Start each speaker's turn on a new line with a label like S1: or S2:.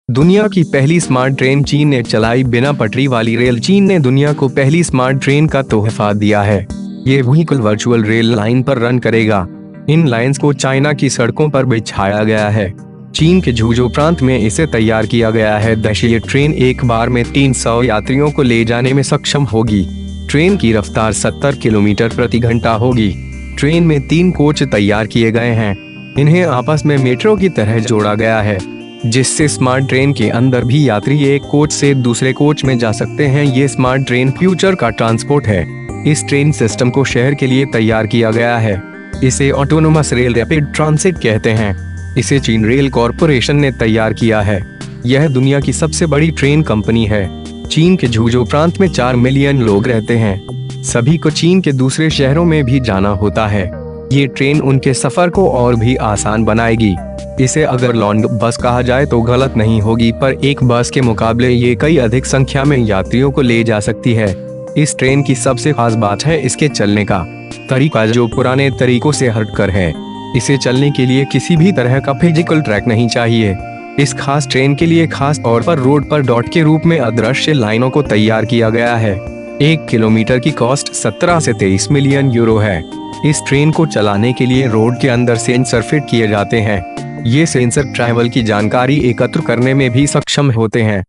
S1: दुनिया की पहली स्मार्ट ट्रेन चीन ने चलाई। बिना पटरी वाली रेल। चीन ने दुनिया को पहली स्मार्ट ट्रेन का तोहफा दिया है। ये व्हीकल वर्चुअल रेल लाइन पर रन करेगा। इन लाइंस को चाइना की सड़कों पर बिछाया गया है। चीन के झुझू प्रांत में इसे तैयार किया गया है। ये ट्रेन एक बार में 300 यात्रियों को ले जाने में सक्षम होगी। ट्रेन की रफ्तार 70 किलोमीटर प्रति घंटा होगी। ट्रेन में 3 कोच तैयार किए गए हैं। इन्हें आपस में मेट्रो की तरह जोड़ा गया है, जिससे स्मार्ट ट्रेन के अंदर भी यात्री एक कोच से दूसरे कोच में जा सकते हैं। ये स्मार्ट ट्रेन फ्यूचर का ट्रांसपोर्ट है। इस ट्रेन सिस्टम को शहर के लिए तैयार किया गया है। इसे ऑटोनोमस रेल रैपिड ट्रांसिट कहते हैं। इसे चीन रेल कॉरपोरेशन ने तैयार किया है। यह दुनिया की सबसे बड़ी ट्रेन कंपनी है। चीन के झुझू प्रांत में 4 मिलियन लोग रहते हैं। सभी को चीन के दूसरे शहरों में भी जाना होता है। ये ट्रेन उनके सफर को और भी आसान बनाएगी। इसे अगर लॉन्ग बस कहा जाए तो गलत नहीं होगी, पर एक बस के मुकाबले ये कई अधिक संख्या में यात्रियों को ले जा सकती है। इस ट्रेन की सबसे खास बात है इसके चलने का तरीका, जो पुराने तरीकों से हटकर है। इसे चलने के लिए किसी भी तरह का फिजिकल ट्रैक नहीं चाहिए। इस खास ट्रेन के लिए खास तौर पर रोड पर डॉट के रूप में अदृश्य लाइनों को तैयार किया गया है। 1 किलोमीटर की कॉस्ट 17 से 23 मिलियन यूरो है। इस ट्रेन को चलाने के लिए रोड के अंदर सेंसर फिट किए जाते हैं। ये सेंसर ट्रैवल की जानकारी एकत्र करने में भी सक्षम होते हैं।